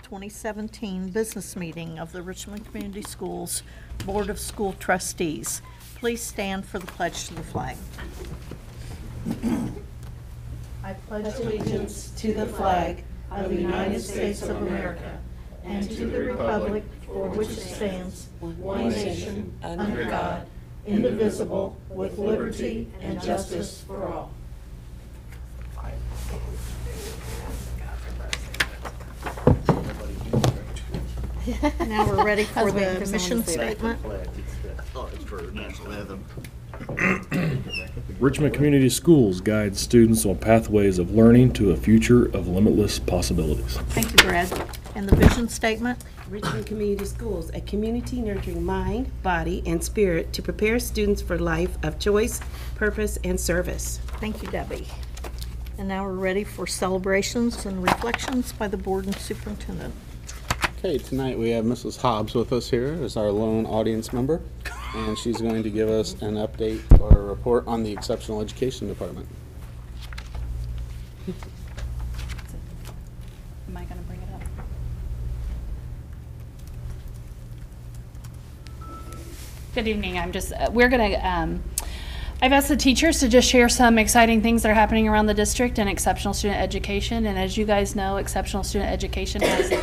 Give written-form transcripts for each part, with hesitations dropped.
2017 business meeting of the Richmond Community Schools Board of School Trustees. Please stand for the pledge to the flag. I pledge allegiance to the flag of the United States of America and to the republic for which it stands, one nation, under God, indivisible, with liberty and justice for all. Now we're ready for the mission statement. Oh, it's for national anthem. Richmond Community Schools guides students on pathways of learning to a future of limitless possibilities. Thank you, Brad. And the vision statement? Richmond Community Schools, a community nurturing mind, body, and spirit to prepare students for life of choice, purpose, and service. Thank you, Debbie. And now we're ready for celebrations and reflections by the board and superintendent. Okay, tonight we have Mrs. Hobbs with us here as our lone audience member, and she's going to give us an update or a report on the Exceptional Education Department. Am I going to bring it up? Good evening. I've asked the teachers to just share some exciting things that are happening around the district in exceptional student education. And as you guys know, exceptional student education has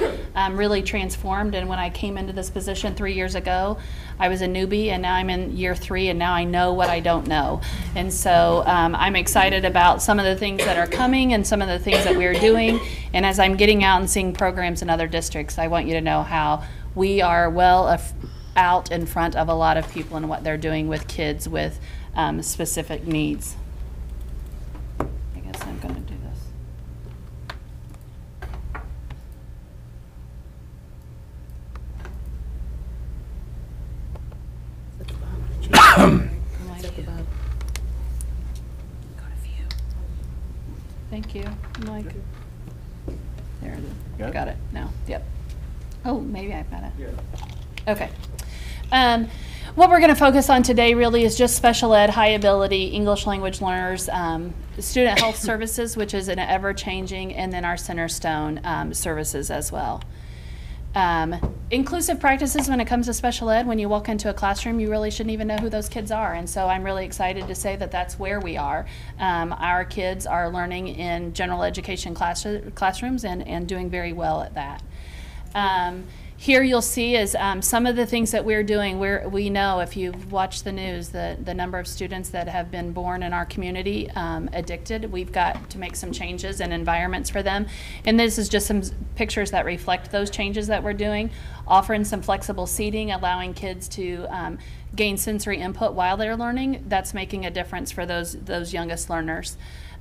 really transformed. And when I came into this position 3 years ago, I was a newbie, and now I'm in year 3, and now I know what I don't know. And so I'm excited about some of the things that are coming and some of the things that we're doing. And as I'm getting out and seeing programs in other districts, I want you to know how we are well out in front of a lot of people and what they're doing with kids with specific needs. I guess I'm going to do Thank you. Mike. There it is. Got it now. Yep. Oh, maybe I've got it. Yeah. Okay. What we're going to focus on today really is just special ed, high ability, English language learners, student health services, which is an ever-changing, and then our Centerstone services as well. Inclusive practices when it comes to special ed, when you walk into a classroom, you really shouldn't even know who those kids are. And so I'm really excited to say that that's where we are. Our kids are learning in general education classrooms and doing very well at that. Here you'll see is some of the things that we're doing. We know, if you've watched the news, the number of students that have been born in our community addicted. We've got to make some changes and environments for them. And this is just some pictures that reflect those changes that we're doing. Offering some flexible seating, allowing kids to gain sensory input while they're learning. That's making a difference for those youngest learners.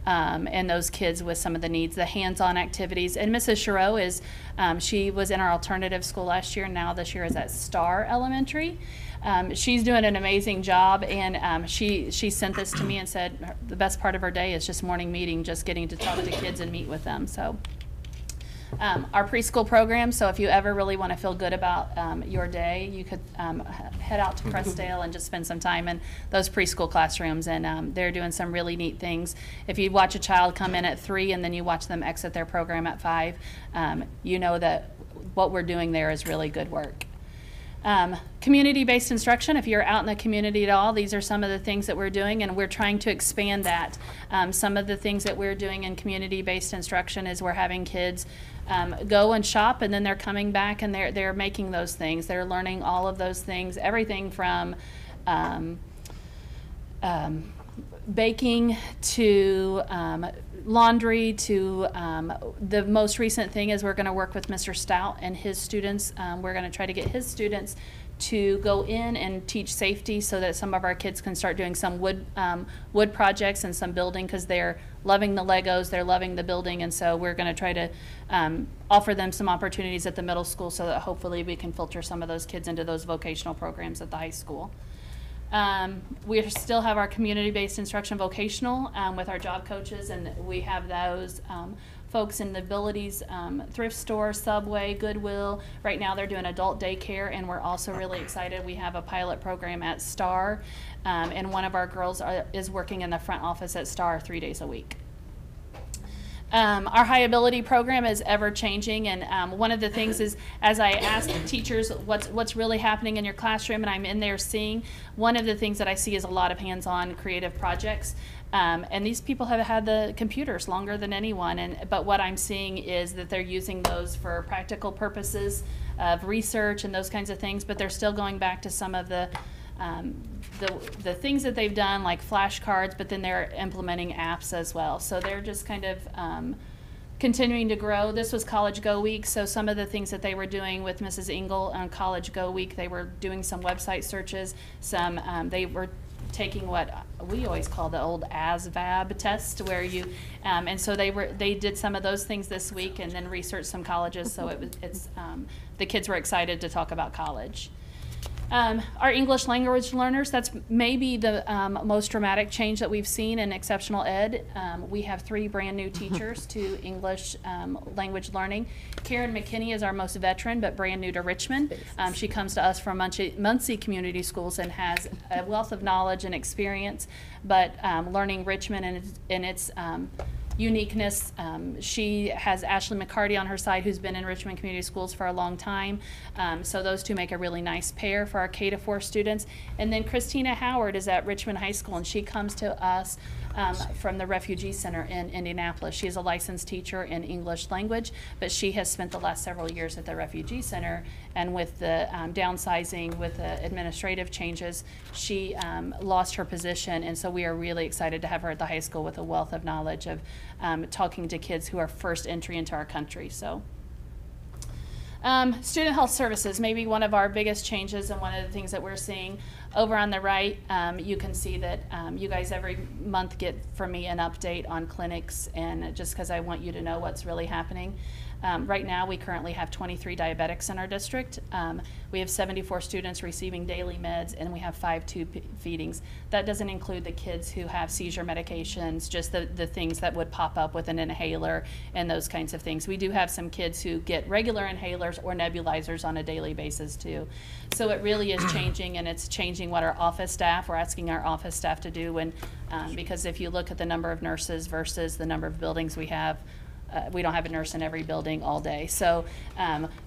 And those kids with some of the needs, the hands-on activities. And Mrs. Chereau is, she was in our alternative school last year, and now this year is at Star Elementary. She's doing an amazing job, and she sent this to me and said the best part of her day is just morning meeting, just getting to talk to kids and meet with them. So our preschool program, so if you ever really want to feel good about your day, you could head out to Crestdale and just spend some time in those preschool classrooms, and they're doing some really neat things. If you watch a child come in at 3 and then you watch them exit their program at 5, you know that what we're doing there is really good work. Community-based instruction, if you're out in the community at all, these are some of the things that we're doing, and we're trying to expand that. Some of the things that we're doing in community-based instruction is we're having kids go and shop, and then they're coming back and they're making those things. They're learning all of those things, everything from baking to laundry to the most recent thing is we're going to work with Mr. Stout and his students. We're going to try to get his students to go in and teach safety so that some of our kids can start doing some wood projects and some building, because they're loving the Legos, they're loving the building, and so we're going to try to offer them some opportunities at the middle school so that hopefully we can filter some of those kids into those vocational programs at the high school. We still have our community-based instruction vocational with our job coaches, and we have those folks in the Abilities thrift store, Subway, Goodwill. Right now they're doing adult daycare, and we're also really excited. We have a pilot program at Star, and one of our girls is working in the front office at Star 3 days a week. Our high ability program is ever changing, and one of the things is, as I ask teachers what's really happening in your classroom, and I'm in there seeing, one of the things that I see is a lot of hands-on creative projects. And these people have had the computers longer than anyone, but what I'm seeing is that they're using those for practical purposes of research and those kinds of things, but they're still going back to some of the things that they've done, like flashcards, but then they're implementing apps as well. So they're just kind of continuing to grow. This was College Go Week, so some of the things that they were doing with Mrs. Engel on College Go Week, they were doing some website searches, they were taking what we always call the old ASVAB test, where you, and so they did some of those things this week, and then researched some colleges. So the kids were excited to talk about college. Our English language learners, that's maybe the most dramatic change that we've seen in exceptional ed. We have 3 brand new teachers to English language learning. Karen McKinney is our most veteran, but brand new to Richmond. She comes to us from Muncie Community Schools and has a wealth of knowledge and experience, but learning Richmond and its uniqueness. She has Ashley McCarty on her side, who's been in Richmond Community Schools for a long time. So those two make a really nice pair for our K-4 students. And then Christina Howard is at Richmond High School, and she comes to us from the Refugee Center in Indianapolis. She is a licensed teacher in English language, but she has spent the last several years at the Refugee Center, and with the downsizing, with the administrative changes, she lost her position, and so we are really excited to have her at the high school with a wealth of knowledge of talking to kids who are first entry into our country. So. Student health services, maybe one of our biggest changes and one of the things that we're seeing. Over on the right, you can see that you guys every month get from me an update on clinics, and just because I want you to know what's really happening. Right now, we currently have 23 diabetics in our district. We have 74 students receiving daily meds, and we have 5 tube feedings. That doesn't include the kids who have seizure medications, just the things that would pop up with an inhaler and those kinds of things. We do have some kids who get regular inhalers or nebulizers on a daily basis too. So it really is changing, and it's changing what our office staff, we're asking our office staff to do, when, because if you look at the number of nurses versus the number of buildings we have, we don't have a nurse in every building all day. So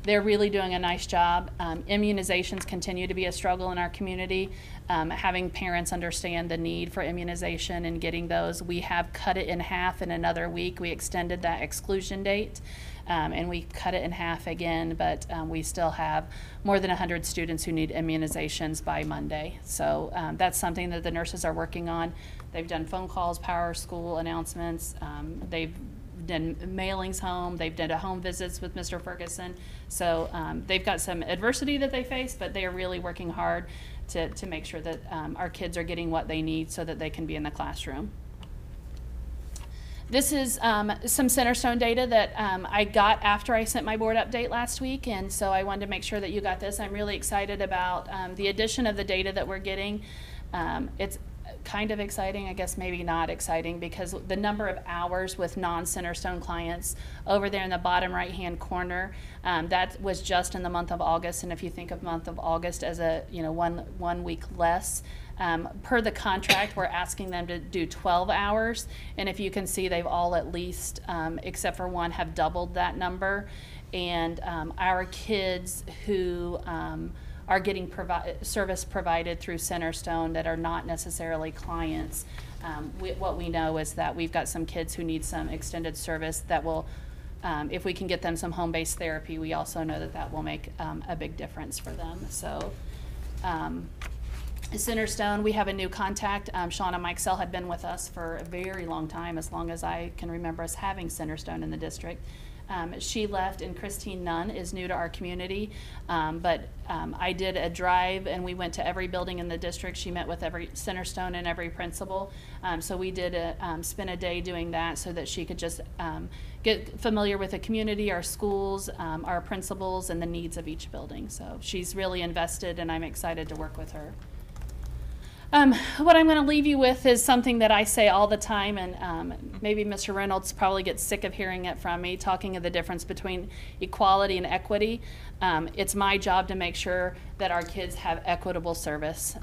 they're really doing a nice job. Immunizations continue to be a struggle in our community. Having parents understand the need for immunization and getting those. We have cut it in half in another week. We extended that exclusion date. And we cut it in half again, but we still have more than 100 students who need immunizations by Monday. So that's something that the nurses are working on. They've done phone calls, power school announcements. They've done mailings home. They've done home visits with Mr. Ferguson. So they've got some adversity that they face, but they are really working hard to make sure that our kids are getting what they need so that they can be in the classroom. This is some Centerstone data that I got after I sent my board update last week, and so I wanted to make sure that you got this. I'm really excited about the addition of the data that we're getting. It's kind of exciting, I guess maybe not exciting, because the number of hours with non-Centerstone clients over there in the bottom right-hand corner, that was just in the month of August, and if you think of month of August as a, one week less, per the contract, we're asking them to do 12 hours, and if you can see, they've all at least, except for one, have doubled that number, and our kids who are getting service provided through Centerstone that are not necessarily clients. What we know is that we've got some kids who need some extended service that will, if we can get them some home-based therapy, we also know that that will make a big difference for them. So Centerstone, we have a new contact. Shauna Mikesell had been with us for a very long time, as long as I can remember us having Centerstone in the district. She left, and Christine Nunn is new to our community, but I did a drive, and we went to every building in the district. She met with every Centerstone and every principal, so we did spend a day doing that so that she could just get familiar with the community, our schools, our principals, and the needs of each building. So she's really invested, and I'm excited to work with her. What I'm going to leave you with is something that I say all the time, and maybe Mr. Reynolds probably gets sick of hearing it from me, talking of the difference between equality and equity. It's my job to make sure that our kids have equitable service.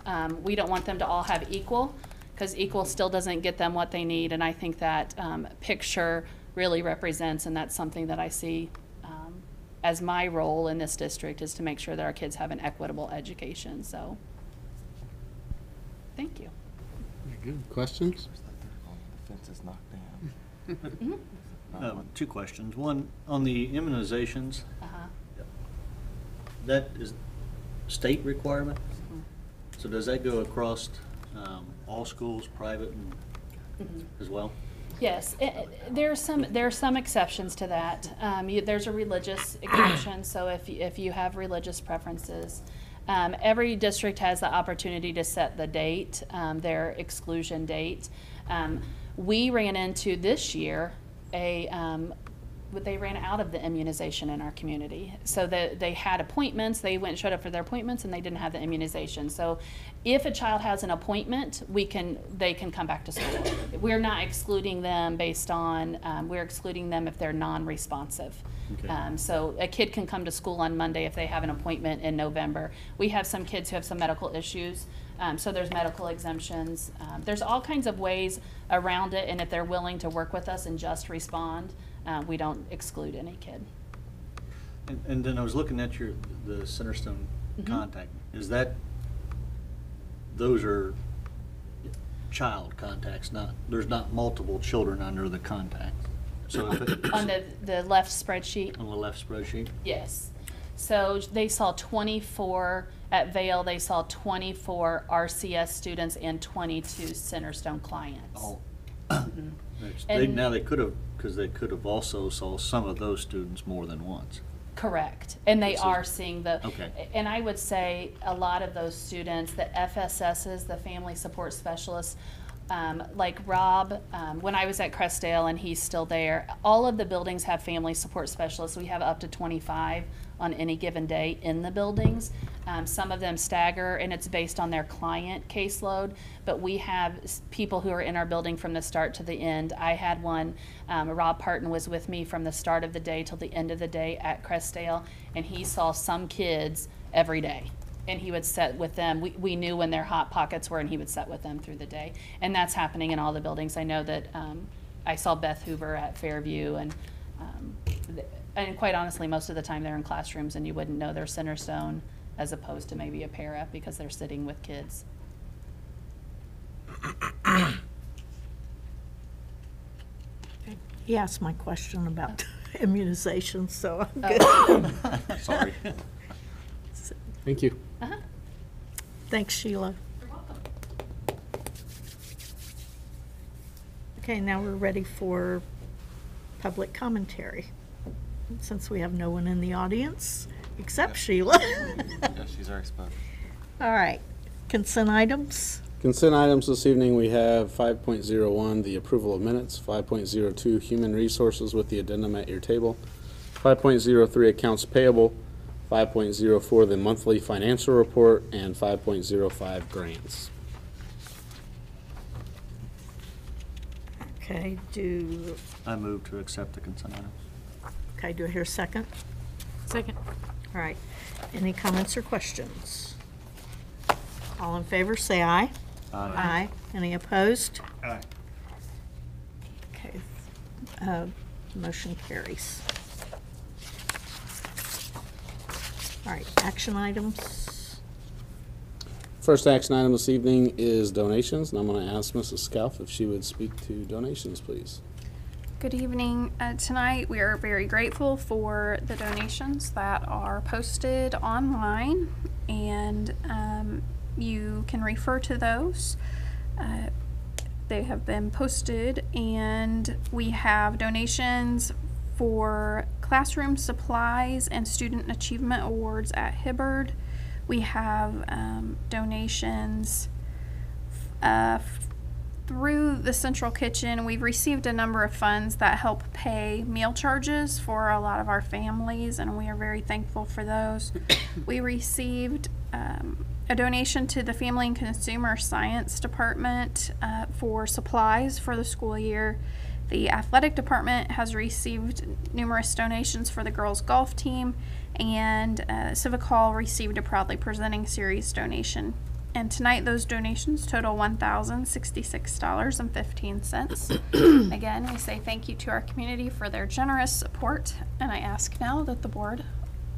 We don't want them to all have equal, because equal still doesn't get them what they need, and I think that picture really represents, and that's something that I see as my role in this district, is to make sure that our kids have an equitable education. So, thank you. Very good. Questions? The fence is knocked down. Two questions. One, on the immunizations, that is state requirement? So does that go across all schools, private and as well? Yes, there are some exceptions to that. There's a religious exemption, so if you have religious preferences, every district has the opportunity to set the date, their exclusion date. We ran into this year they ran out of the immunization in our community. So they had appointments, they went and showed up for their appointments, and they didn't have the immunization. So if a child has an appointment, they can come back to school. We're not excluding them based on, we're excluding them if they're non-responsive. Okay. So a kid can come to school on Monday if they have an appointment in November. We have some kids who have some medical issues, so there's medical exemptions. There's all kinds of ways around it, and if they're willing to work with us and just respond, we don't exclude any kid. And then I was looking at the Centerstone contact. Is that, those are child contacts, there's not multiple children under the contact? So if it's On the left spreadsheet? on the left spreadsheet? Yes. So they saw 24, at Vail, they saw 24 RCS students and 22 Centerstone clients. Oh. And- Now they could have, because they could have also saw some of those students more than once. Correct. And they This is- are seeing the, Okay. and I would say a lot of those students, the FSSs, the family support specialists, like Rob, when I was at Crestdale and he's still there, all of the buildings have family support specialists. We have up to 25 on any given day in the buildings. Some of them stagger, and it's based on their client caseload, but we have people who are in our building from the start to the end. I had one, Rob Parton was with me from the start of the day till the end of the day at Crestdale, and he saw some kids every day. And he would sit with them. We knew when their hot pockets were, and he would sit with them through the day. And that's happening in all the buildings. I know that I saw Beth Hoover at Fairview, and quite honestly, most of the time they're in classrooms, and you wouldn't know they're Centerstone as opposed to maybe a para because they're sitting with kids. He asked my question about immunizations, so I'm good. Oh. Sorry. Thank you. Thanks, Sheila. You're welcome. Okay, now we're ready for public commentary. Since we have no one in the audience, except Sheila. Yeah, she's our expert. All right, consent items. Consent items this evening, we have 5.01, the approval of minutes, 5.02, human resources with the addendum at your table, 5.03, accounts payable, 5.04, the monthly financial report, and 5.05, grants. Okay, I move to accept the consent items. okay, do I hear a second? Second. All right, any comments or questions? All in favor, say aye. Aye. Any opposed? Aye. Okay, motion carries. All right, action items. First action item this evening is donations, and I'm going to ask Mrs. Scalf if she would speak to donations, please. Good evening. Tonight we are very grateful for the donations that are posted online, and you can refer to those. They have been posted, and we have donations for classroom supplies and student achievement awards at Hibbard. We have donations through the central kitchen. We've received a number of funds that help pay meal charges for a lot of our families, and we are very thankful for those. We received a donation to the Family and Consumer Science Department for supplies for the school year. The athletic department has received numerous donations for the girls golf team, and Civic Hall received a Proudly Presenting Series donation. And tonight, those donations total $1,066.15. Again, we say thank you to our community for their generous support, and I ask now that the board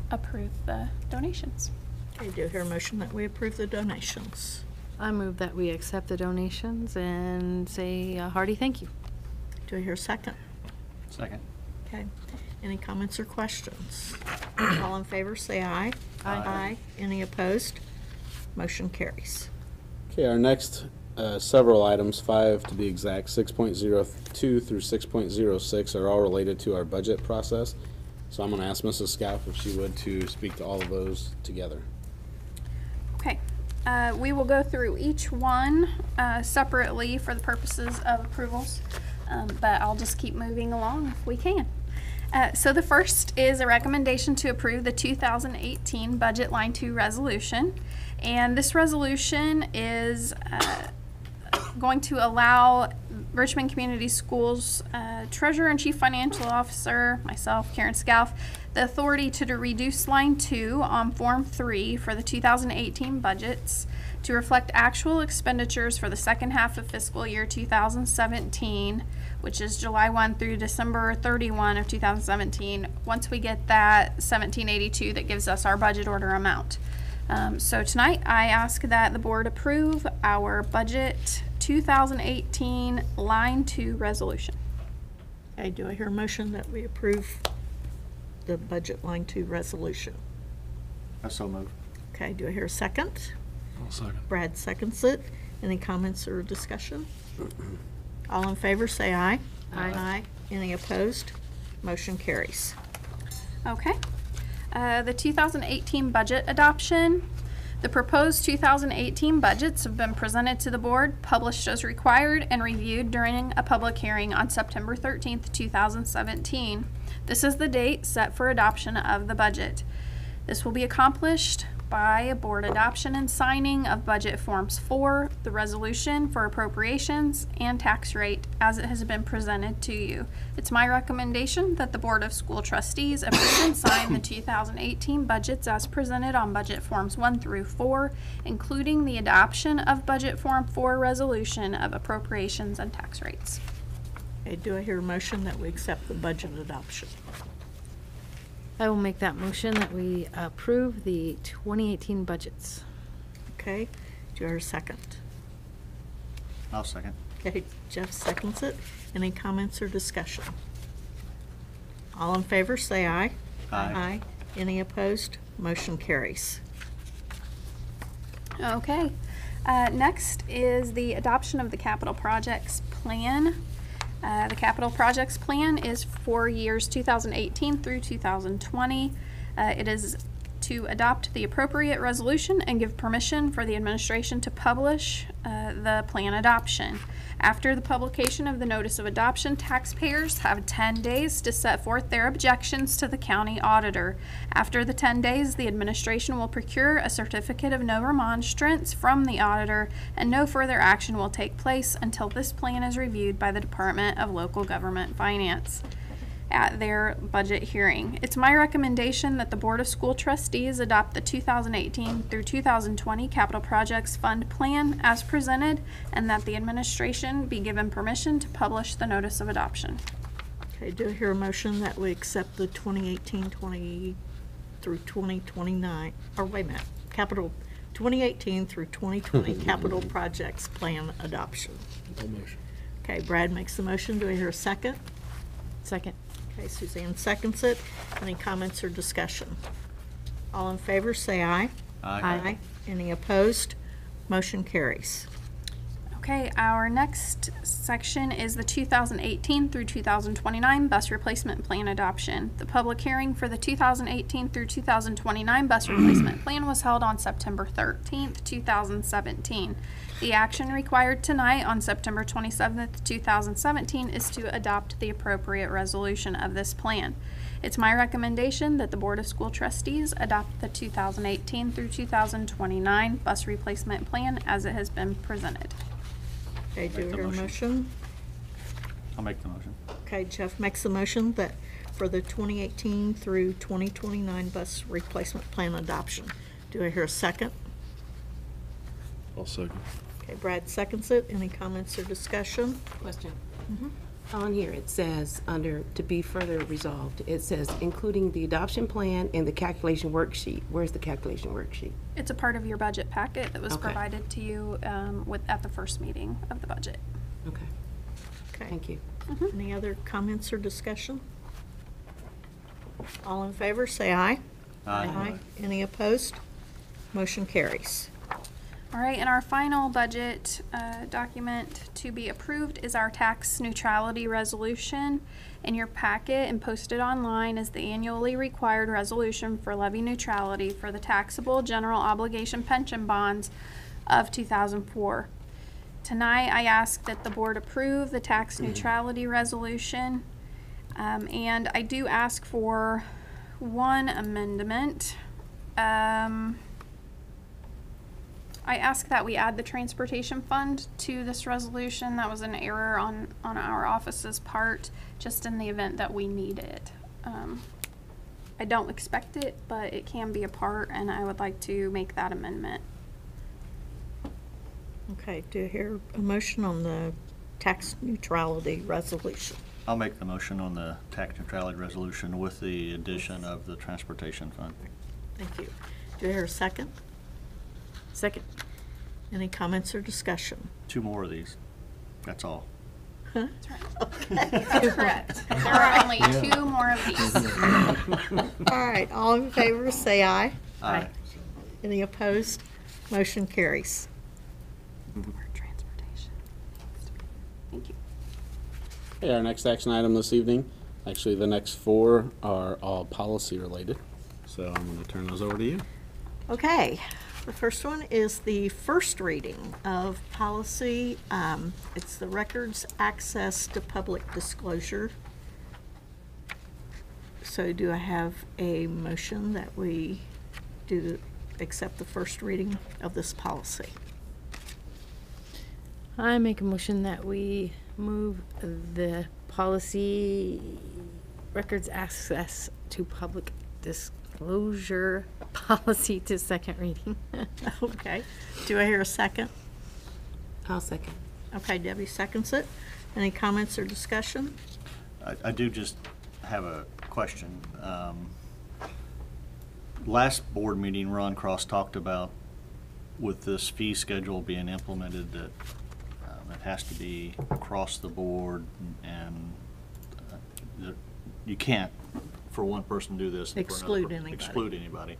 approve the donations. Okay, do I hear a motion that we approve the donations? I move that we accept the donations and say a hearty thank you. Do I hear a second? Second. Okay. Any comments or questions? All in favor, say aye. Aye. Any opposed? Motion carries. Okay, our next several items, 5 to be exact, 6.02 through 6.06 are all related to our budget process. So I'm going to ask Mrs. Scout if she would to speak to all of those together. Okay, we will go through each one separately for the purposes of approvals, but I'll just keep moving along if we can. So the first is a recommendation to approve the 2018 Budget Line 2 resolution. And this resolution is going to allow Richmond Community Schools Treasurer and Chief Financial Officer, myself, Karen Scalf, the authority to reduce Line 2 on Form 3 for the 2018 budgets to reflect actual expenditures for the second half of fiscal year 2017, which is July 1 through December 31 of 2017, once we get that 1782 that gives us our budget order amount. So tonight I ask that the board approve our budget 2018 Line 2 resolution. Okay, do I hear a motion that we approve the budget line 2 resolution? I so move. Okay, do I hear a second? I'll second. Brad seconds it. Any comments or discussion? All in favor, say aye. Aye. Any opposed? Motion carries. Okay. The 2018 budget adoption. The proposed 2018 budgets have been presented to the board, published as required, and reviewed during a public hearing on September 13th, 2017. This is the date set for adoption of the budget. This will be accomplished by a board adoption and signing of Budget Forms 4, the resolution for appropriations, and tax rate as it has been presented to you. It's my recommendation that the Board of School Trustees approve and sign the 2018 budgets as presented on Budget Forms 1 through 4, including the adoption of Budget Form 4 resolution of appropriations and tax rates. Okay, do I hear a motion that we accept the budget adoption? I will make that motion that we approve the 2018 budgets. Okay, do I hear a second? I'll second. Okay, Jeff seconds it. Any comments or discussion? All in favor, say aye. Aye. Any opposed? Motion carries. Okay. Next is the adoption of the capital projects plan. The capital projects plan is for years 2018 through 2020. It is to adopt the appropriate resolution and give permission for the administration to publish the plan adoption. After the publication of the notice of adoption, taxpayers have 10 days to set forth their objections to the county auditor. After the 10 days, the administration will procure a certificate of no remonstrance from the auditor, and no further action will take place until this plan is reviewed by the Department of Local Government Finance at their budget hearing. It's my recommendation that the Board of School Trustees adopt the 2018 through 2020 Capital Projects Fund Plan as presented, and that the administration be given permission to publish the notice of adoption. Okay, do I hear a motion that we accept the 2018-20 through 2029, or wait a minute, capital 2018 through 2020 Capital Projects Plan adoption? No motion. Okay, Brad makes the motion. Do I hear a second? Second. Okay, Suzanne seconds it. Any comments or discussion? All in favor, say aye. Aye. Any opposed? Motion carries. Okay, our next section is the 2018 through 2029 bus replacement plan adoption. The public hearing for the 2018 through 2029 bus replacement plan was held on September 13th, 2017. The action required tonight on September 27th, 2017 is to adopt the appropriate resolution of this plan. It's my recommendation that the Board of School Trustees adopt the 2018 through 2029 bus replacement plan as it has been presented. Okay, do Make I the hear a motion. motion? I'll make the motion. Okay, Jeff makes the motion that for the 2018 through 2029 bus replacement plan adoption. Do I hear a second? I'll second. Okay, Brad seconds it. Any comments or discussion? Question. On here, it says, under to be further resolved, it says, including the adoption plan and the calculation worksheet. Where's the calculation worksheet? It's a part of your budget packet that was Okay. provided to you at the first meeting of the budget. Okay, Okay. thank you. Any other comments or discussion? All in favor, say aye. Aye. Any opposed? Motion carries. All right, and our final budget document to be approved is our tax neutrality resolution. In your packet and posted online is the annually required resolution for levy neutrality for the taxable general obligation pension bonds of 2004. Tonight, I ask that the board approve the tax neutrality resolution. And I do ask for one amendment. I ask that we add the transportation fund to this resolution. That was an error on our office's part, just in the event that we need it. I don't expect it, but it can be a part, and I would like to make that amendment. Okay, do you hear a motion on the tax neutrality resolution? I'll make the motion on the tax neutrality resolution with the addition of the transportation fund. Thank you. Do you hear a second? Second. Any comments or discussion? 2 more of these. That's all. That's right. That's correct. There are only 2 more of these. All right, all in favor, say aye. Aye. Any opposed? Motion carries. Transportation. Thank you. Okay, our next action item this evening, actually the next 4 are all policy related. So I'm going to turn those over to you. Okay, the first one is the first reading of policy. It's the records access to public disclosure. So do I have a motion that we do accept the first reading of this policy? I make a motion that we move the policy records access to public disclosure policy to second reading. Okay, do I hear a second? I'll second. Okay, Debbie seconds it. Any comments or discussion? I do just have a question. Last board meeting, Ron Cross talked about with this fee schedule being implemented that it has to be across the board, and that you can't, for one person, do this. And for another Exclude anybody. Exclude anybody.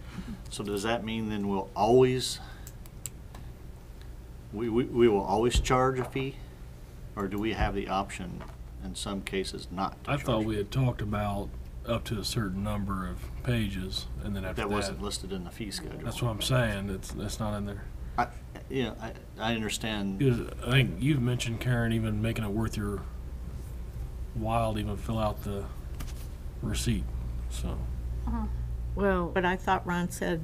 So does that mean then we'll always, we will always charge a fee? Or do we have the option in some cases not to I charge? thought we had talked about up to a certain number of pages, and then after That that. wasn't listed in the fee schedule. That's what I'm saying, it's not in there. I understand. Because I think you've mentioned, Karen, even making it worth your while to even fill out the receipt, so. Well, But I thought Ron said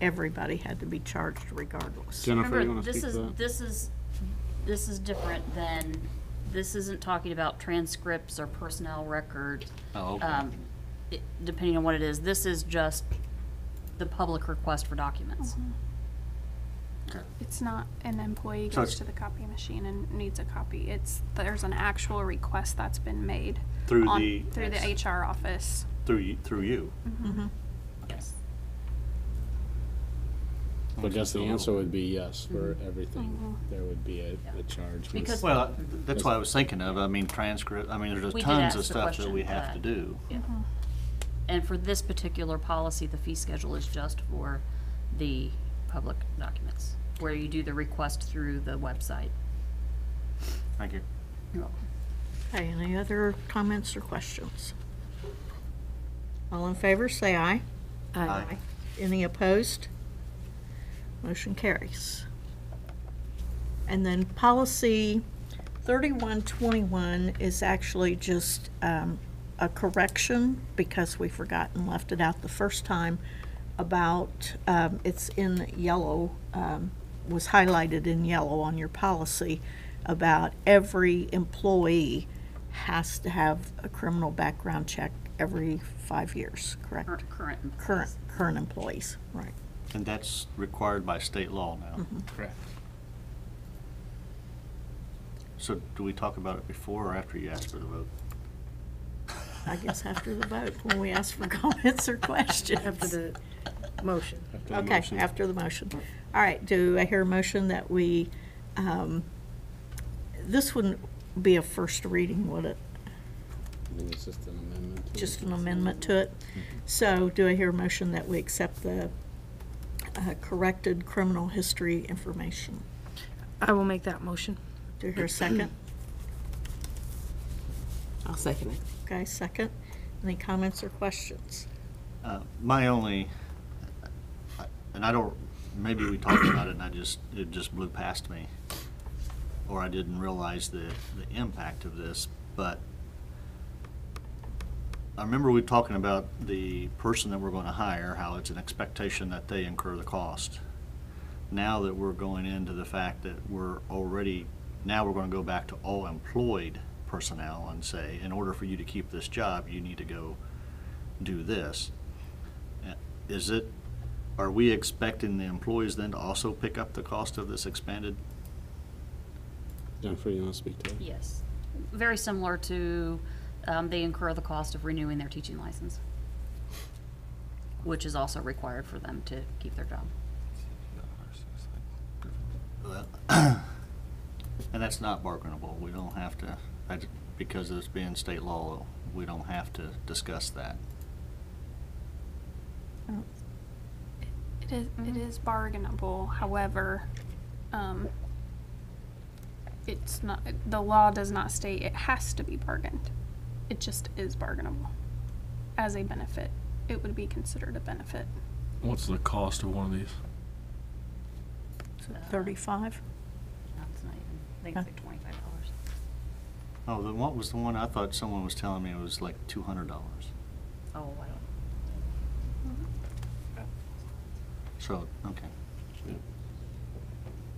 everybody had to be charged regardless. Jennifer, you Remember, want to this speak is, to that? this is different than, this isn't talking about transcripts or personnel records. Oh, okay. Depending on what it is, this is just the public request for documents. Okay. It's not an employee So goes it's- to the copy machine and needs a copy. There's an actual request that's been made Through on- the- through the HR office. Through you. Yes. I guess the answer would be yes for everything. There would be a charge. Because- Well, that's what I was thinking of. I mean, transcript, I mean, there's We did tons ask of the stuff that question, we have to but- do. Yeah. And for this particular policy, the fee schedule is just for the public documents, where you do the request through the website. Thank you. You're welcome. Okay, any other comments or questions? All in favor, say aye. Aye. Any opposed? Motion carries. And then policy 3121 is actually just a correction because we forgot and left it out the first time about, it's in yellow, was highlighted in yellow on your policy about every employee has to have a criminal background check every 5 years, correct? Current employees. Current employees, right. And that's required by state law now. Correct. So do we talk about it before or after you ask for the vote? I guess after the vote, when we ask for comments or questions. After the motion. After the Okay, motion. after the motion. All right, do I hear a motion that we, this wouldn't be a first reading, would it? I think it's just an amendment. to Just it. an amendment to it? So do I hear a motion that we accept the corrected criminal history information? I will make that motion. Do I hear a second? I'll second it. Okay, second. Any comments or questions? My only, and I don't, maybe we talked about it and it just blew past me, or I didn't realize the impact of this, but I remember we talking about the person that we're going to hire, how it's an expectation that they incur the cost. Now that we're going into the fact that now we're going to go back to all employed personnel and say, in order for you to keep this job, you need to go do this. Are we expecting the employees then to also pick up the cost of this expanded? Jennifer, you want to speak to it? Yes. Very similar to, they incur the cost of renewing their teaching license, which is also required for them to keep their job. Well, and that's not bargainable. We don't have to, because it's being state law, we don't have to discuss that. It is bargainable, however, it's not, the law does not state it has to be bargained. It just is bargainable. As a benefit, it would be considered a benefit. What's the cost of one of these? 35? That's not even, I think it's like $25. Oh, then what was the one? I thought someone was telling me it was like $200. Oh, I don't. So, okay.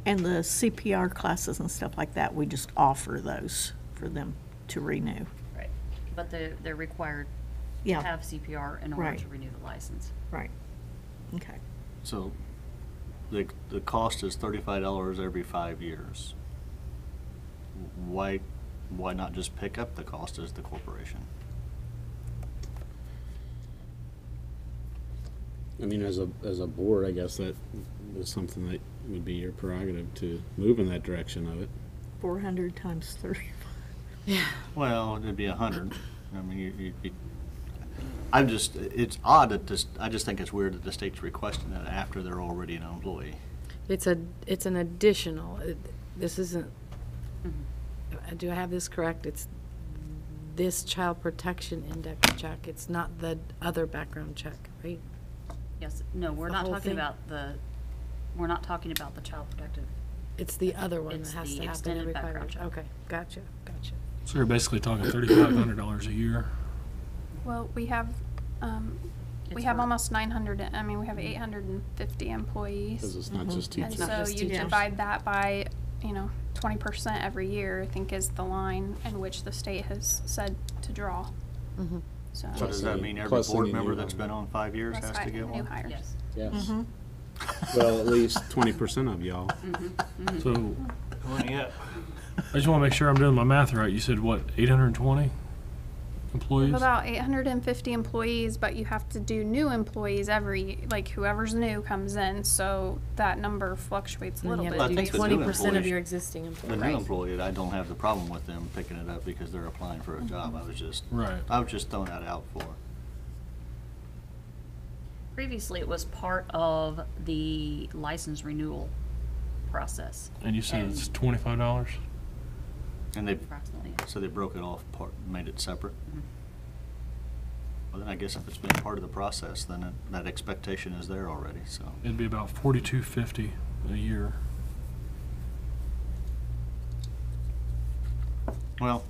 And the CPR classes and stuff like that, we just offer those for them to renew. Right. But they're required to Yeah. have CPR in order Right. to renew the license. Right. Okay. So the cost is $35 every 5 years. Why not just pick up the cost as the corporation? I mean, as a board, I guess that is something that would be your prerogative to move in that direction of it. 400 times 35. Well, it'd be 100. I mean, it's odd that this, I just think it's weird that the state's requesting that after they're already an employee. It's an additional, this isn't, do I have this correct? It's this child protection index check. It's not the other background check, right? Yes, no, we're The not whole talking thing? we're not talking about the child protective. It's the other one that It's has the to happen extended every 5 background years. check. Okay, gotcha. So you're basically talking $3,500 a year. Well, we have It's have for- almost 900, we have 850 employees. Because it's not just And teachers. not so just you teachers. divide that by, 20% every year, I think is the line in which the state has said to draw. Mhm. So, So does that mean every Plus board any member new that's hire. been on 5 years plus has to get new one? hires. Yes. Yes. Well, at least 20% of y'all. So I just want to make sure I'm doing my math right. You said what, 820 We employees? have about 850 employees, but you have to do new employees like whoever's new comes in, so that number fluctuates a And little you bit. have I to do think the new 20% of employees- your existing The employees. new employee, I don't have the problem with them picking it up because they're applying for a job. I was just throwing that out for. Previously, it was part of the license renewal process. And you said it's $25? And they, Approximately. so they broke it off, made it separate? Mhm. Well, then I guess if it's been part of the process, then that expectation is there already, so. It'd be about $42.50 a year. Well,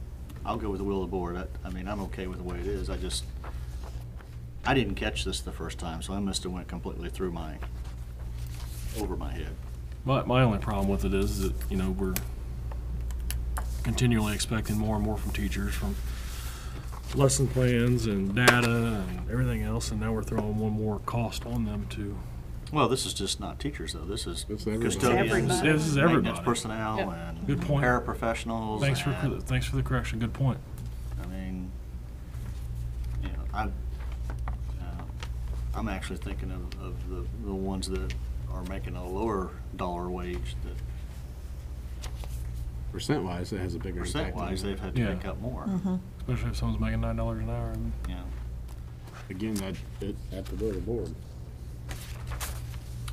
I'll go with the will of the board. I mean, I'm okay with the way it is. I didn't catch this the first time, so I must have went completely over my head. My only problem with it is that, we're continually expecting more and more from teachers, from lesson plans and data and everything else, and now we're throwing one more cost on them to Well, this is just not teachers, though. This is It's everybody. custodians, Everybody. This is maintenance everybody. personnel, Yep. and Good point. paraprofessionals. Thanks for the correction. Good point. I mean, you know, I'm actually thinking of the ones that are making a lower dollar wage, that Percent-wise, it has a bigger impact. percent-wise, they've had to Yeah. make up more. Especially if someone's making $9 an hour. And Yeah. Again, that'd have to go to the board.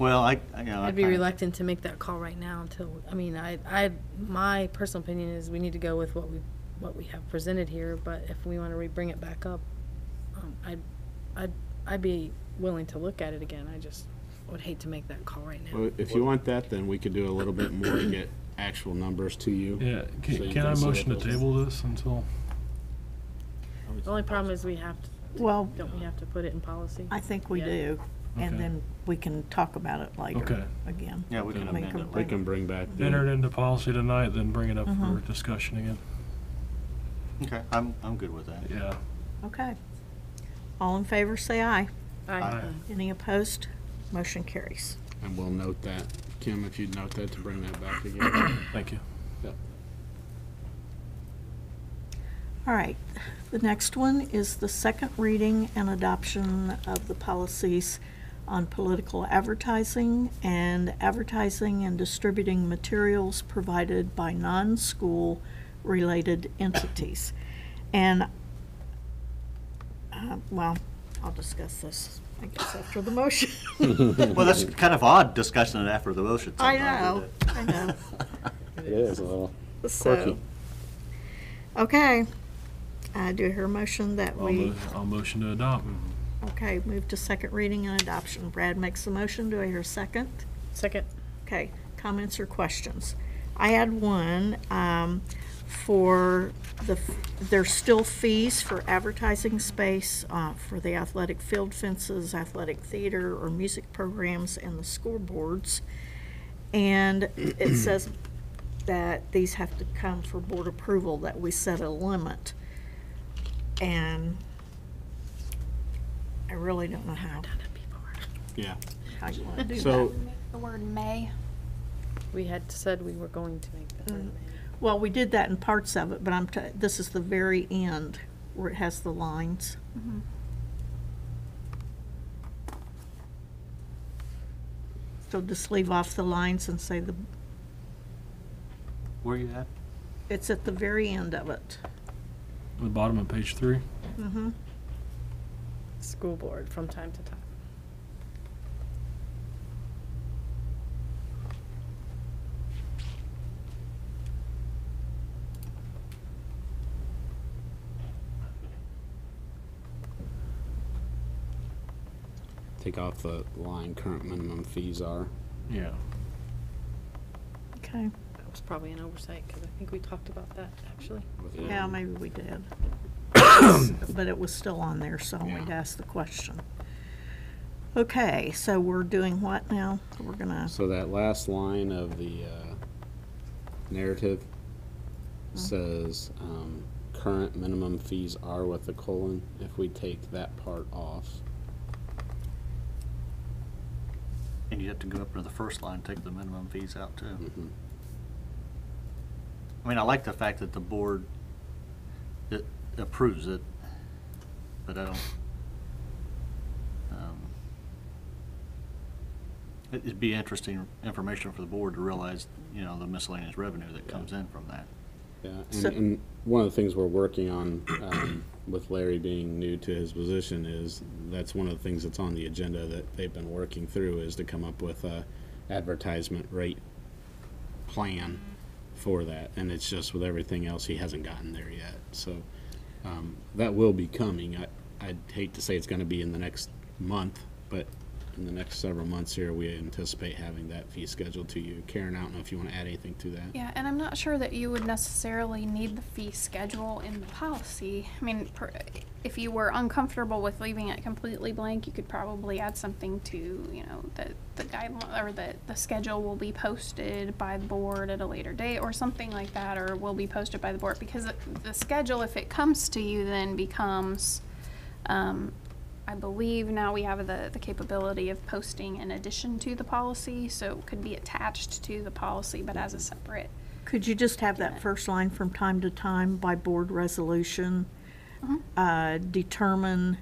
Well, I I'd be reluctant to make that call right now until, I mean, my personal opinion is we need to go with what we have presented here, but if we want to bring it back up, I'd be willing to look at it again. I just would hate to make that call right now. Well, if you want that, then we could do a little bit more to get actual numbers to you. yeah, So you can I see motion to what those- table this until? The only problem is we have to, Well, don't we have to put it in policy? I think we Yeah. do, and Okay. then we can talk about it later Okay. again. Yeah, we can Make amend them it. We can bring back the. Enter it into policy tonight, then bring it up for discussion again. Okay, I'm good with that. Yeah. Okay. All in favor, say aye. Aye. Any opposed? Motion carries. And we'll note that. Kim, if you'd note that to bring that back again. Thank you. Yep. All right, the next one is the second reading and adoption of the policies on political advertising and advertising and distributing materials provided by non-school related entities. And, well, I'll discuss this, I guess, after the motion. Well, that's kind of odd discussing it after the motion I sometimes, know, isn't it? I know. It is a little So, quirky. okay. Do I hear a motion that we, I'll motion to adopt. okay, move to second reading and adoption. Brad makes the motion. Do I hear a second? Second. Okay, comments or questions? I had one, for there's still fees for advertising space, for the athletic field fences, athletic theater, or music programs, and the scoreboards. And it says that these have to come for board approval, that we set a limit. And I really don't know how Yeah. you want to do that. So, The word may. We had said we were going to make that. Well, we did that in parts of it, but this is the very end where it has the lines. So just leave off the lines and say Where are you at? it's at the very end of it. The bottom of page 3. School board from time to time. take off the line current minimum fees are. Yeah. Okay. That was probably an oversight, because I think we talked about that, actually. Yeah, maybe we did. But it was still on there, so I wanted to ask the question. Okay, so we're doing what now? We're gonna, So that last line of the narrative says, current minimum fees are with the colon. If we take that part off, And you have to go up to the first line, take the minimum fees out too. I mean, I like the fact that the board approves it, but I don't, it'd be interesting information for the board to realize, the miscellaneous revenue that comes in from that. yeah, So- and one of the things we're working on, with Larry being new to his position is, that's one of the things that's on the agenda that they've been working through, is to come up with a advertisement rate plan for that, and it's just with everything else, he hasn't gotten there yet, so, that will be coming. I'd hate to say it's gonna be in the next month, but in the next several months here, we anticipate having that fee schedule to you. Karen, I don't know if you want to add anything to that. Yeah, and I'm not sure that you would necessarily need the fee schedule in the policy. I mean, if you were uncomfortable with leaving it completely blank, you could probably add something to, that the guideline or the schedule will be posted by the board at a later date or something like that, or will be posted by the board, because the schedule, if it comes to you, then becomes I believe now we have the capability of posting in addition to the policy, so it could be attached to the policy, but as a separate. Could you just have that first line from time to time by board resolution? Determine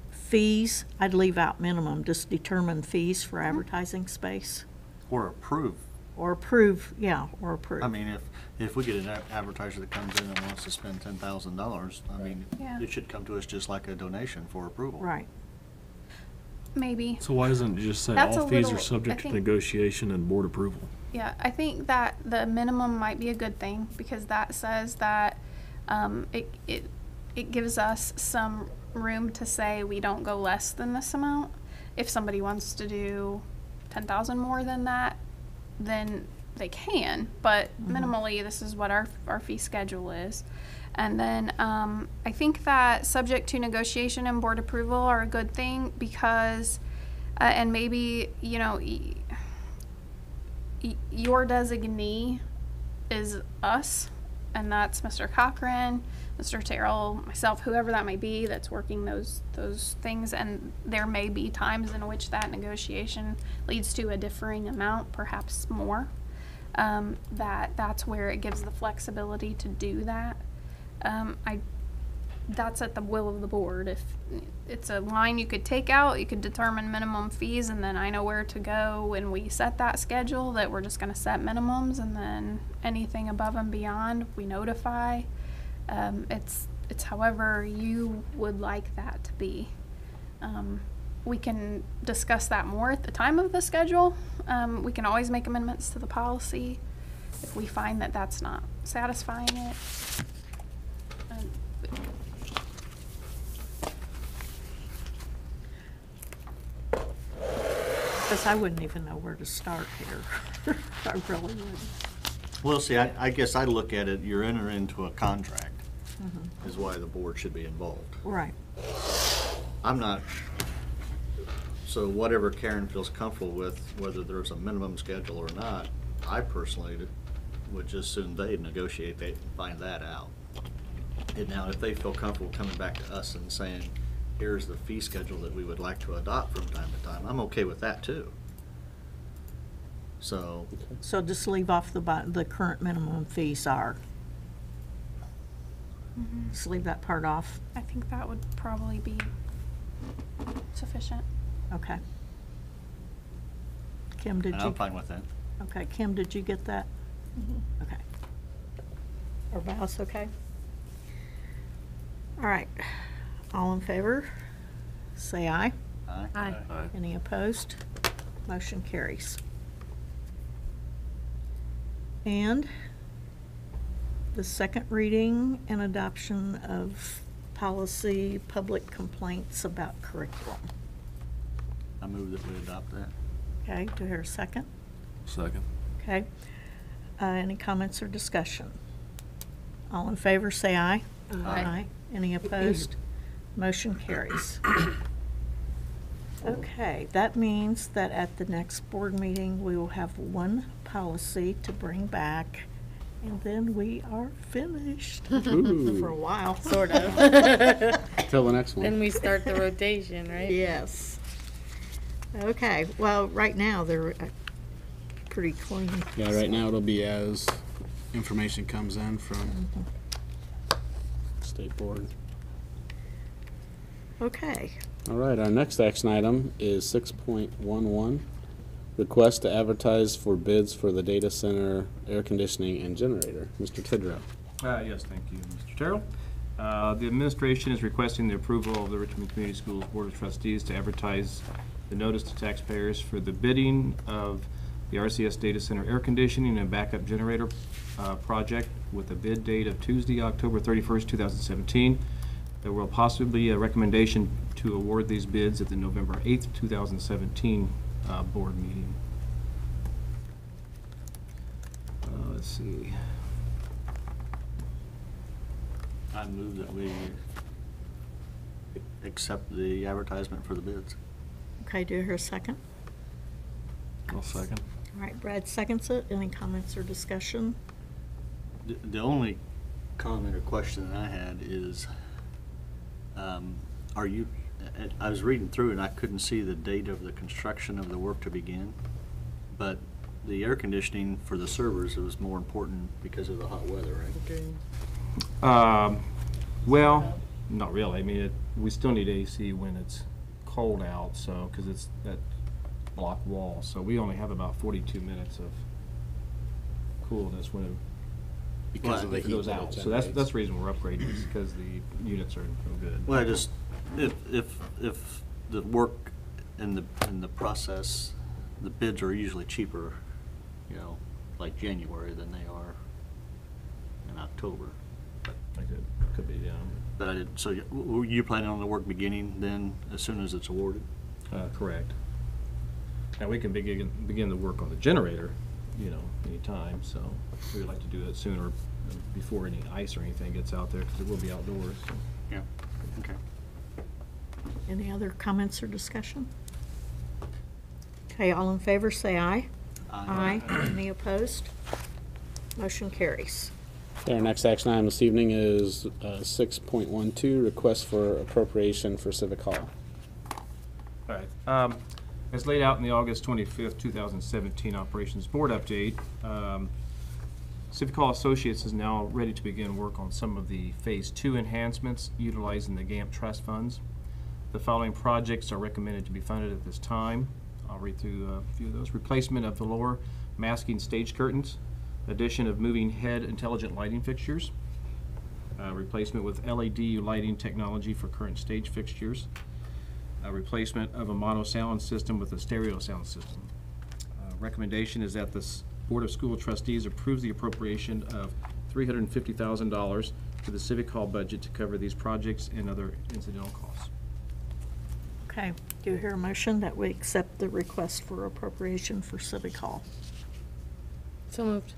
fees, I'd leave out minimum, just determine fees for advertising space. Or approve. Or approve, yeah, or approve. I mean, if we get an advertiser that comes in and wants to spend $10,000, I mean, Yeah. it should come to us just like a donation for approval. Right. Maybe. So why doesn't it just say That's all a fees little- are subject I to think- negotiation and board approval? Yeah, I think that the minimum might be a good thing because that says that it gives us some room to say we don't go less than this amount. If somebody wants to do 10,000 more than that, then they can, but minimally this is what our fee schedule is. And then I think that subject to negotiation and board approval are a good thing because and maybe, you know, your designee is us, and that's Mr. Cochran, Mr. Terrell, myself, whoever that may be that's working those things, and there may be times in which that negotiation leads to a differing amount, perhaps more. That's where it gives the flexibility to do that. That's at the will of the board. If it's a line you could take out, you could determine minimum fees, and then I know where to go when we set that schedule, that we're just going to set minimums, and then anything above and beyond we notify. It's however you would like that to be. We can discuss that more at the time of the schedule. We can always make amendments to the policy if we find that that's not satisfying it. Because I wouldn't even know where to start here. I really wouldn't. Well, see, I guess I look at it, you're entering into a contract, is why the board should be involved. Right. I'm not, so whatever Karen feels comfortable with, whether there's a minimum schedule or not, I personally would just soon they negotiate that and find that out. And now, if they feel comfortable coming back to us and saying, here's the fee schedule that we would like to adopt from time to time, I'm okay with that too. So, So just leave off the current minimum fees are. Just leave that part off. I think that would probably be sufficient. Okay. Kim, did and you? I'm fine with that. Okay, Kim, did you get that? Okay. Everybody else okay? All right. All in favor? Say aye. Aye. Aye. Any opposed? Motion carries. And the second reading and adoption of policy public complaints about curriculum. I move that we adopt that. Okay, do I hear a second? Second. Okay. Any comments or discussion? All in favor, say aye. Aye. Any opposed? Motion carries. Okay, that means that at the next board meeting, we will have one policy to bring back, and then we are finished for a while. Sort of. Till the next Then one. we start the rotation, right? Yes. Okay, well, right now, they're pretty clean. Yeah, right now it'll be as information comes in from state board. Okay, All right, our next action item is 6.11, request to advertise for bids for the data center air conditioning and generator. Mr. Tidrow. Yes, thank you, Mr. Terrell. The administration is requesting the approval of the Richmond Community Schools Board of Trustees to advertise the notice to taxpayers for the bidding of the RCS Data Center air conditioning and backup generator project with a bid date of Tuesday, October 31st, 2017. There will possibly be a recommendation to award these bids at the November 8th, 2017 board meeting. Let's see. I move that we accept the advertisement for the bids. okay, do I hear a second? I'll second. All right, Brad seconds it. Any comments or discussion? The only comment or question that I had is, are you I was reading through and I couldn't see the date of the construction of the work to begin, but the air conditioning for the servers, it was more important because of the hot weather, right? Well, not really. I mean, we still need AC when it's cold out, so, because it's that block wall. So we only have about 42 minutes of coolness when Because of the it heat goes that out. it So that's the reason we're upgrading, is because the units are no good. Well, I just, if the work in the process, the bids are usually cheaper, you know, like January than they are in October. Like it could be, yeah. But I did, so were you planning on the work beginning then, as soon as it's awarded? Correct. Now, we can begin the work on the generator, you know, anytime, so we'd like to do that sooner, before any ice or anything gets out there, because it will be outdoors. So. Yeah, okay. Any other comments or discussion? Okay, all in favor, say aye. Aye. Any opposed? Motion carries. Okay, our next action item this evening is 6.12, request for appropriation for Civic Hall. All right. As laid out in the August 25th, 2017 Operations Board update, Civic Hall Associates is now ready to begin work on some of the Phase 2 enhancements utilizing the GAMP trust funds. The following projects are recommended to be funded at this time. I'll read through a few of those. Replacement of the lower masking stage curtains, addition of moving head intelligent lighting fixtures, replacement with LED lighting technology for current stage fixtures, replacement of a mono sound system with a stereo sound system. Recommendation is that the Board of School Trustees approves the appropriation of $350,000 to the Civic Hall budget to cover these projects and other incidental costs. Okay, do you hear a motion that we accept the request for appropriation for Civic Hall? So moved.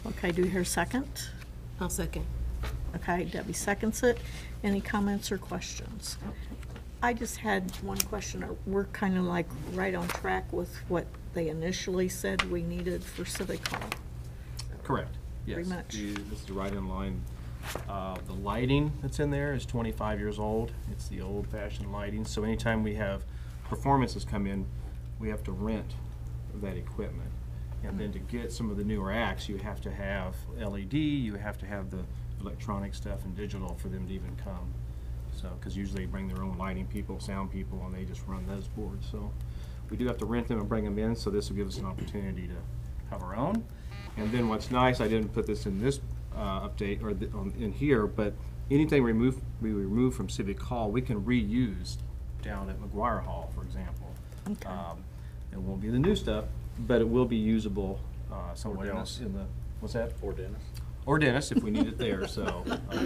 Okay, do you hear a second? I'll second. Okay, Debbie seconds it. Any comments or questions? I just had one question. We're kind of like right on track with what they initially said we needed for Civic Hall. Correct. Yes. Pretty much. This is right in line. The lighting that's in there is 25 years old. It's the old-fashioned lighting. So anytime we have performances come in, we have to rent that equipment. And then to get some of the newer acts, you have to have LED, you have to have the electronic stuff and digital for them to even come. So, because usually they bring their own lighting people, sound people, and they just run those boards. So we do have to rent them and bring them in, so this will give us an opportunity to have our own. And then what's nice, I didn't put this in this update or in here, but anything we remove from Civic Hall, we can reuse down at McGuire Hall, for example. Okay. It won't be the new stuff, but it will be usable somewhere else in the, what's that? Or Dennis? Or Dennis, if we need it there, so,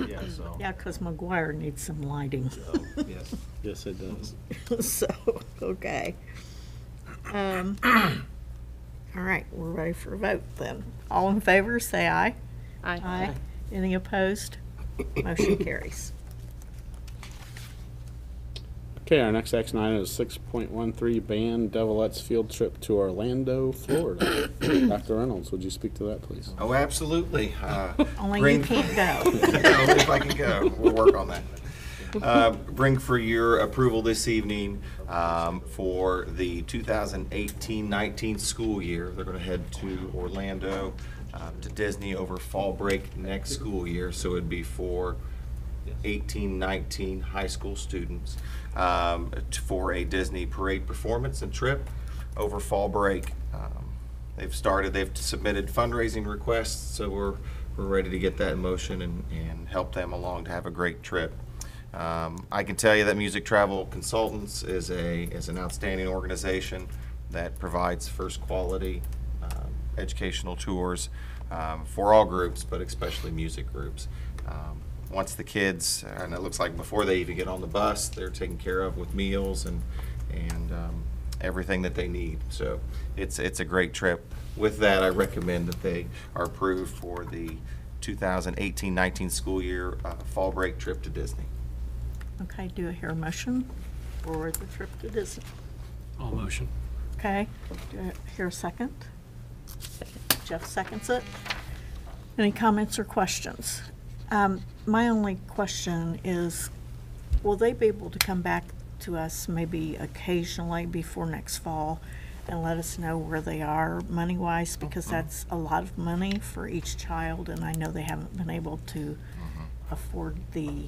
yeah, so. Yeah, because McGuire needs some lighting. So, yes. Yes, it does. So, okay. All right, we're ready for a vote then. All in favor, say aye. Aye. Any opposed? Motion carries. Okay, our next action item is 6.13, band Devilettes field trip to Orlando, Florida. Dr. Reynolds, would you speak to that, please? Oh, absolutely. Only you can't go. Only if I can go. We'll work on that. Bring for your approval this evening for the 2018-19 school year. They're going to head to Orlando, to Disney over fall break next school year. So it'd be for 18-19 high school students for a Disney parade performance and trip over fall break. They've submitted fundraising requests, so we're ready to get that in motion and help them along to have a great trip. I can tell you that Music Travel Consultants is an outstanding organization that provides first quality educational tours for all groups, but especially music groups. Once the kids, and it looks like before they even get on the bus, they're taken care of with meals and everything that they need. So it's a great trip. With that, I recommend that they are approved for the 2018-19 school year fall break trip to Disney. Okay, do I hear a motion for the trip to Disney? All motion. Okay, do I hear a second? Jeff seconds it. Any comments or questions? My only question is, will they be able to come back to us maybe occasionally before next fall and let us know where they are money-wise, because that's a lot of money for each child, and I know they haven't been able to afford the,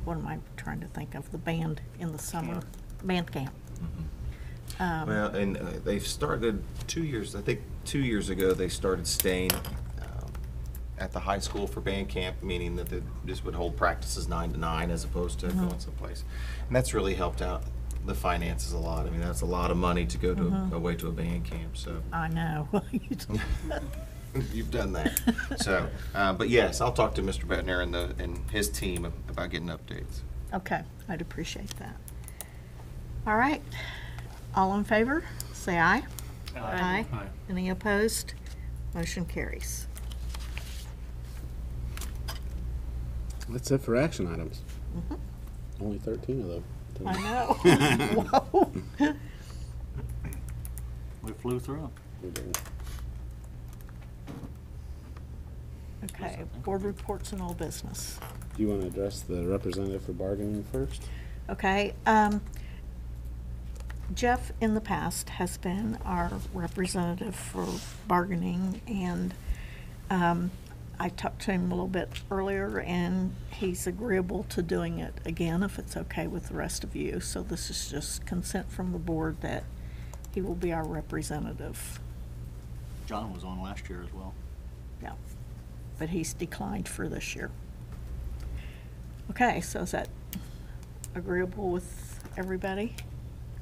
what am I trying to think of, the band in the summer, band camp. Well, and they've started 2 years, I think 2 years ago, they started staying at the high school for band camp, meaning that they just would hold practices 9 to 9 as opposed to going someplace. And that's really helped out the finances a lot. I mean, that's a lot of money to go to away to a band camp, so. I know. You've done that. So, but yes, I'll talk to Mr. Bettner and his team about getting updates. Okay, I'd appreciate that. All right, all in favor, say aye. Aye. Aye. Any opposed? Motion carries. That's it for action items. Only 13 of them. I know. Whoa. We flew through them. We didn't. Okay, board reports and all business. Do you want to address the representative for bargaining first? Okay, Jeff in the past has been our representative for bargaining, and I talked to him a little bit earlier, and he's agreeable to doing it again if it's okay with the rest of you. So this is just consent from the board that he will be our representative. John was on last year as well. Yeah, but he's declined for this year. Okay, so is that agreeable with everybody?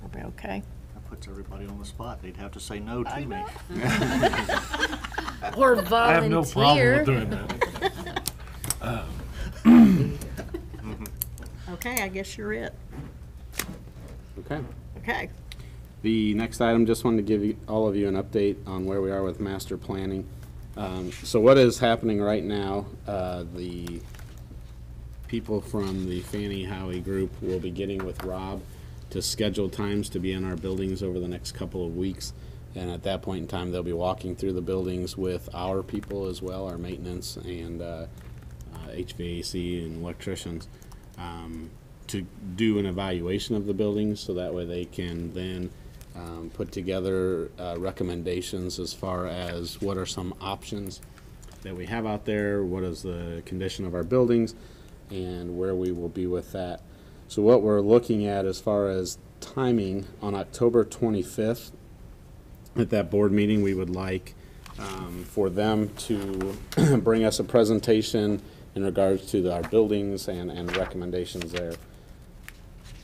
Are we okay? That puts everybody on the spot. They'd have to say no to me. Or volunteer. I have no problem with doing that. Okay, I guess you're it. Okay. Okay. The next item, just wanted to give you, all of you an update on where we are with master planning. So what is happening right now, the people from the Fannie Howie group will be getting with Rob to schedule times to be in our buildings over the next couple of weeks. And at that point in time, they'll be walking through the buildings with our people as well, our maintenance and HVAC and electricians, to do an evaluation of the buildings, so that way they can then put together recommendations as far as what are some options that we have out there, what is the condition of our buildings, and where we will be with that. So what we're looking at as far as timing, on October 25th, at that board meeting, we would like for them to bring us a presentation in regards to our buildings and recommendations there.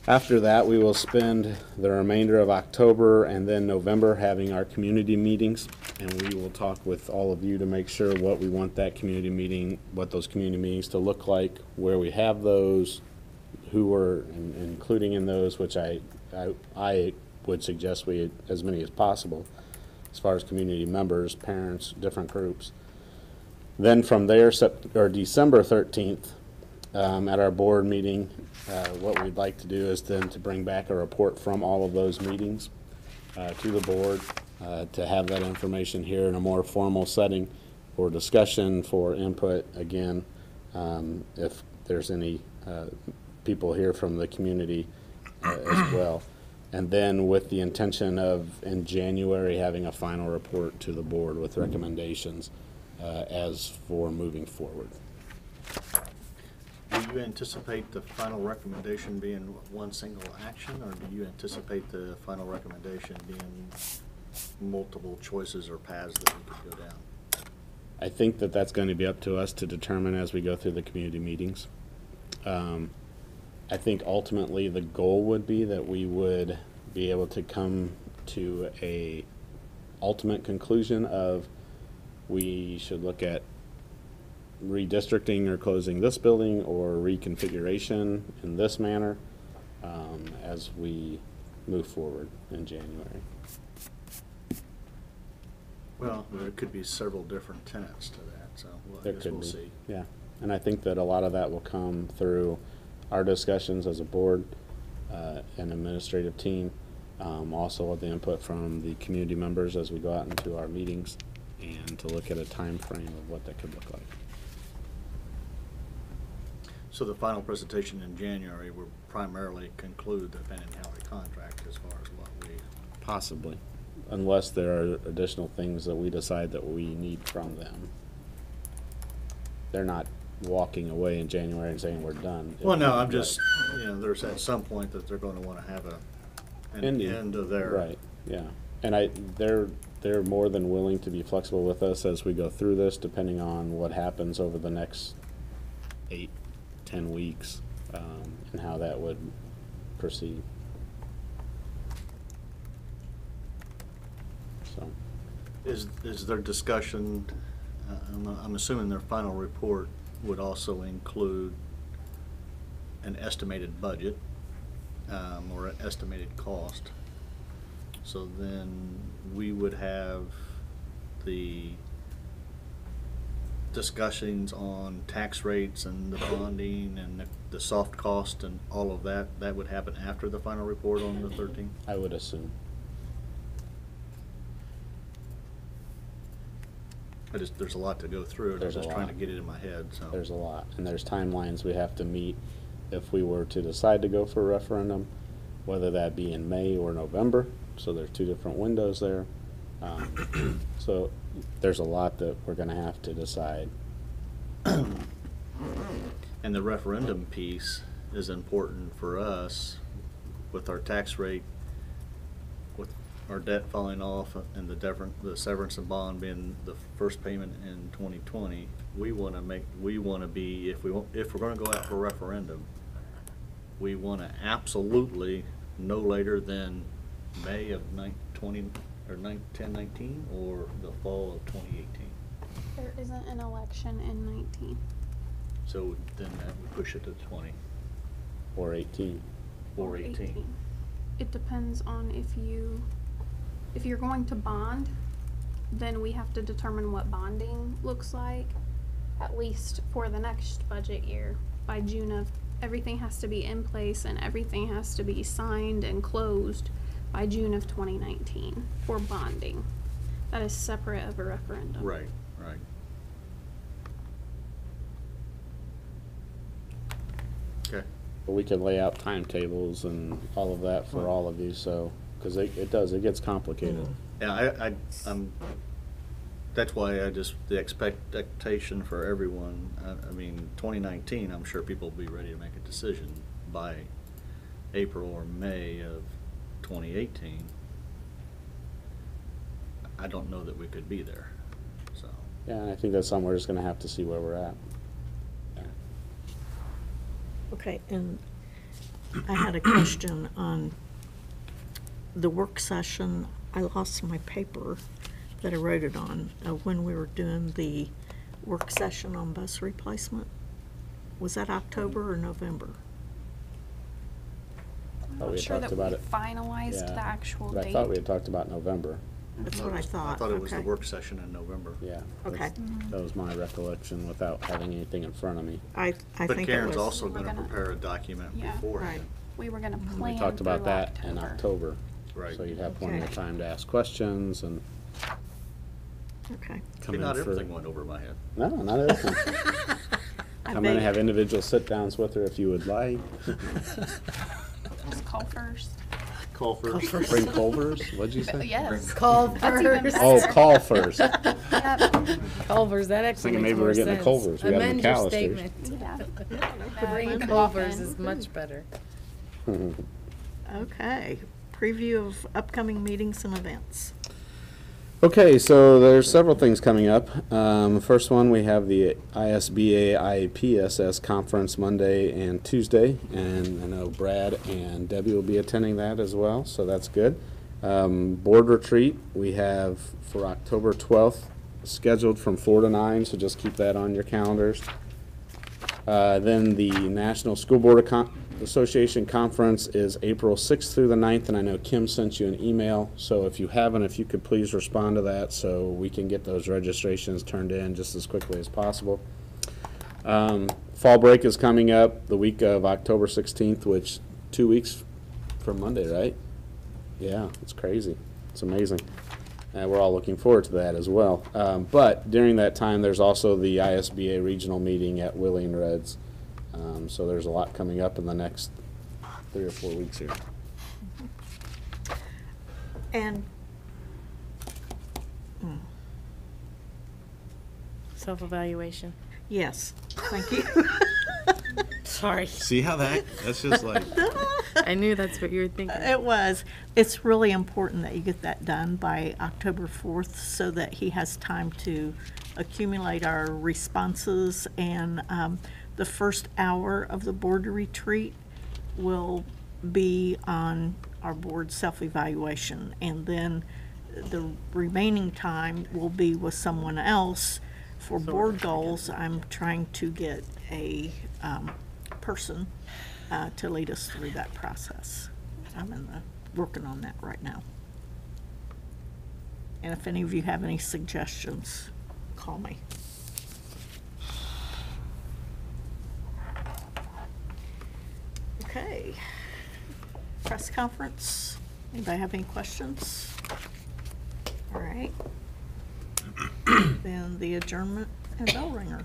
After that, we will spend the remainder of October and then November having our community meetings, and we will talk with all of you to make sure what we want that community meeting, what those community meetings to look like, where we have those, who we're including in those, which I would suggest we, as many as possible, as far as community members, parents, different groups. Then from there, December 13th, at our board meeting, what we'd like to do is then to bring back a report from all of those meetings to the board, to have that information here in a more formal setting for discussion, for input, again, if there's any people here from the community as well. And then with the intention of, in January, having a final report to the board with recommendations as for moving forward. Do you anticipate the final recommendation being one single action, or do you anticipate the final recommendation being multiple choices or paths that we could go down? I think that that's going to be up to us to determine as we go through the community meetings. I think ultimately the goal would be that we would be able to come to a ultimate conclusion of we should look at redistricting or closing this building or reconfiguration in this manner as we move forward in January. Well, there could be several different tenets to that, so I guess we'll see. Yeah, and I think that a lot of that will come through our discussions as a board and administrative team, also with the input from the community members as we go out into our meetings, and to look at a time frame of what that could look like. So the final presentation in January will primarily conclude the Penn and Howard contract as far as what we. Possibly, unless there are additional things that we decide that we need from them. They're not walking away in January and saying we're done. Well, no, I'm just, there's at some point that they're gonna wanna have an Ending. end of their. Right, yeah. And they're more than willing to be flexible with us as we go through this, depending on what happens over the next 8-10 weeks, and how that would proceed. So, Is their discussion, I'm assuming their final report would also include an estimated budget, or an estimated cost. So then we would have the discussions on tax rates and the bonding and the soft cost and all of that. That would happen after the final report on the 13th? I would assume. There's a lot to go through. I'm There's a just trying to lot. get it in my head, so. There's a lot, and there's timelines we have to meet if we were to decide to go for a referendum, whether that be in May or November. So there's two different windows there. So there's a lot that we're gonna have to decide. And the referendum piece is important for us with our tax rate, with our debt falling off and the severance and bond being the first payment in 2020. We wanna be, if we're gonna go out for referendum, we wanna absolutely no later than May of 10-19 or the fall of 2018. There isn't an election in 19. So then that would push it to 20 Or 18. or 18. It depends on if you're going to bond, then we have to determine what bonding looks like, at least for the next budget year. By June of, everything has to be in place and everything has to be signed and closed by June of 2019 for bonding. That is separate of a referendum. Right. Okay. But we can lay out timetables and all of that for all of you, so, because it gets complicated. Yeah, that's why the expectation for everyone, I mean, 2019, I'm sure people will be ready to make a decision by April or May of 2018. I don't know that we could be there, so. Yeah, and I think that's something we're just gonna have to see where we're at. Okay, and I had a question on the work session. I lost my paper that I wrote it on when we were doing the work session on bus replacement. Was that October or November? I'm Thought we not had sure talked that about we it. finalized Yeah, the actual but date. I thought we had talked about November. That's what I thought. I thought it was the Okay. work session in November. Yeah. Okay. That was my recollection without having anything in front of me. I But think it Karen's was. also We're gonna gonna- prepare a document Yeah. beforehand. Right. We were gonna plan We talked about through that in October. Right. So you'd have plenty of Okay. time to ask questions and Okay. come See, in not for. everything went over my head. No, not everything. Come in and have individual sit-downs with her if you would like. Just call first. Call first. Bring Culvers, what'd you say? Yes. Call That's even first. better. Oh, call first. Yep. Culvers, that actually Thinking makes maybe we're more getting the sense. Culvers. We got Amend the your McAllisters. statement. Yeah. Bring Walk Culvers in. is much better. Okay. Preview of upcoming meetings and events. Okay, so there's several things coming up. First one, we have the ISBA IPSS conference Monday and Tuesday, and I know Brad and Debbie will be attending that as well, so that's good. Board retreat, we have for October 12th, scheduled from 4 to 9, so just keep that on your calendars. Then the National School Board Association Conference is April 6th through the 9th, and I know Kim sent you an email, so if you haven't, if you could please respond to that so we can get those registrations turned in just as quickly as possible. Fall break is coming up the week of October 16th, which 2 weeks from Monday, right? Yeah, it's crazy. It's amazing. And we're all looking forward to that as well. But during that time, there's also the ISBA regional meeting at Willie and Red's So there's a lot coming up in the next 3 or 4 weeks here. And Self-evaluation. yes, thank you. Sorry. See how that's just like. I knew that's what you were thinking. It was. It's really important that you get that done by October 4th so that he has time to accumulate our responses. And the first hour of the board retreat will be on our board self-evaluation. And then the remaining time will be with someone else for board goals. I'm trying to get a person to lead us through that process. I'm working on that right now. And if any of you have any suggestions, call me. Okay. Press conference. Anybody have any questions? All right. Then the adjournment and bell ringer.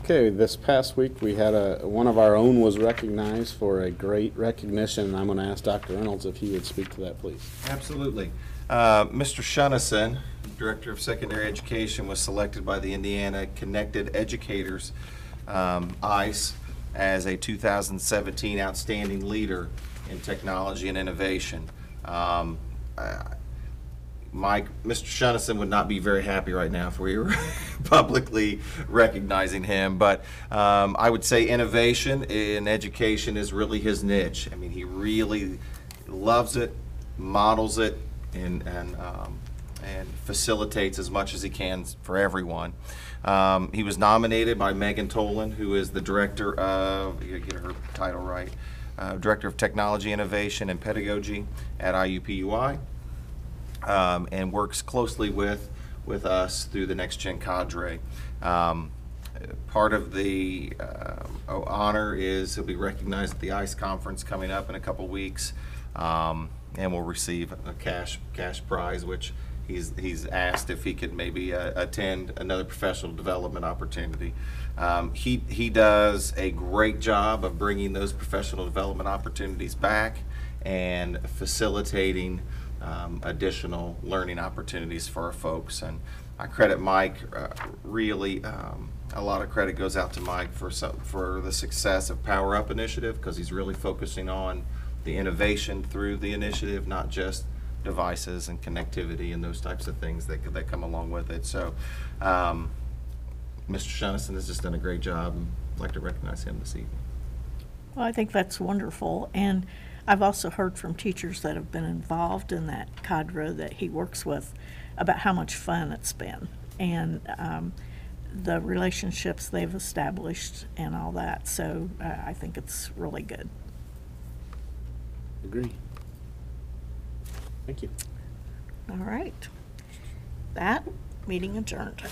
Okay, this past week we had one of our own was recognized for a great recognition. I'm going to ask Dr. Reynolds if he would speak to that, please. Absolutely. Mr. Shunnison, Director of Secondary Education, was selected by the Indiana Connected Educators, ICE, as a 2017 Outstanding Leader in Technology and Innovation. Mike, Mr. Shunnison would not be very happy right now if we were publicly recognizing him, but I would say innovation in education is really his niche. I mean, he really loves it, models it, and facilitates as much as he can for everyone. He was nominated by Megan Tolan, who is the director of, you gotta get her title right, Director of Technology, Innovation, and Pedagogy at IUPUI. And works closely with us through the Next Gen cadre. Part of the honor is he'll be recognized at the ICE conference coming up in a couple weeks, and will receive a cash prize, which he's asked if he could maybe attend another professional development opportunity. He does a great job of bringing those professional development opportunities back and facilitating additional learning opportunities for our folks. And I credit Mike, really a lot of credit goes out to Mike for the success of Power Up Initiative, because he's really focusing on the innovation through the initiative, not just devices and connectivity and those types of things that come along with it. So Mr. Shunnison has just done a great job, and I'd like to recognize him this evening. Well, I think that's wonderful. And I've also heard from teachers that have been involved in that cadre that he works with about how much fun it's been, and the relationships they've established and all that. So I think it's really good. Agree. Thank you. All right. That meeting adjourned.